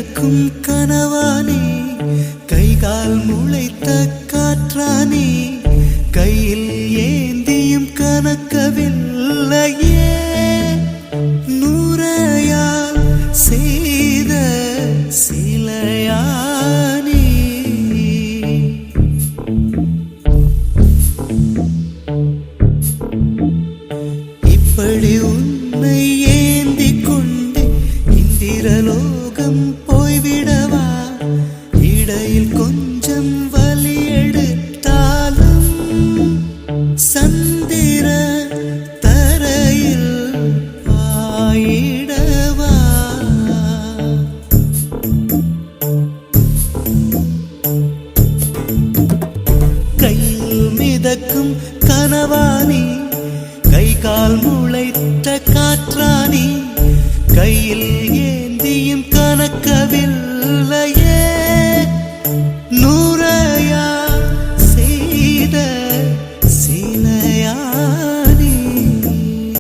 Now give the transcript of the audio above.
மிதக்கும் கனவானே கைகால் முளைத்த காற்றானே கையில் ஏந்தியும் கனக்கவில்லையே நூறையால் செய்த சிலையானே இப்படி உன்னை ஏந்தி கொண்டு இந்திரலோகம் போய்விடவா இடையில் கொஞ்சம் வலி எடுத்தாலும் சந்திர தரையில் பாயிடவா கையில் மிதக்கும் கனவானி கை கால் முளைத்த காற்றானி கையில் ஏந்தியும் கனக்கவில்லை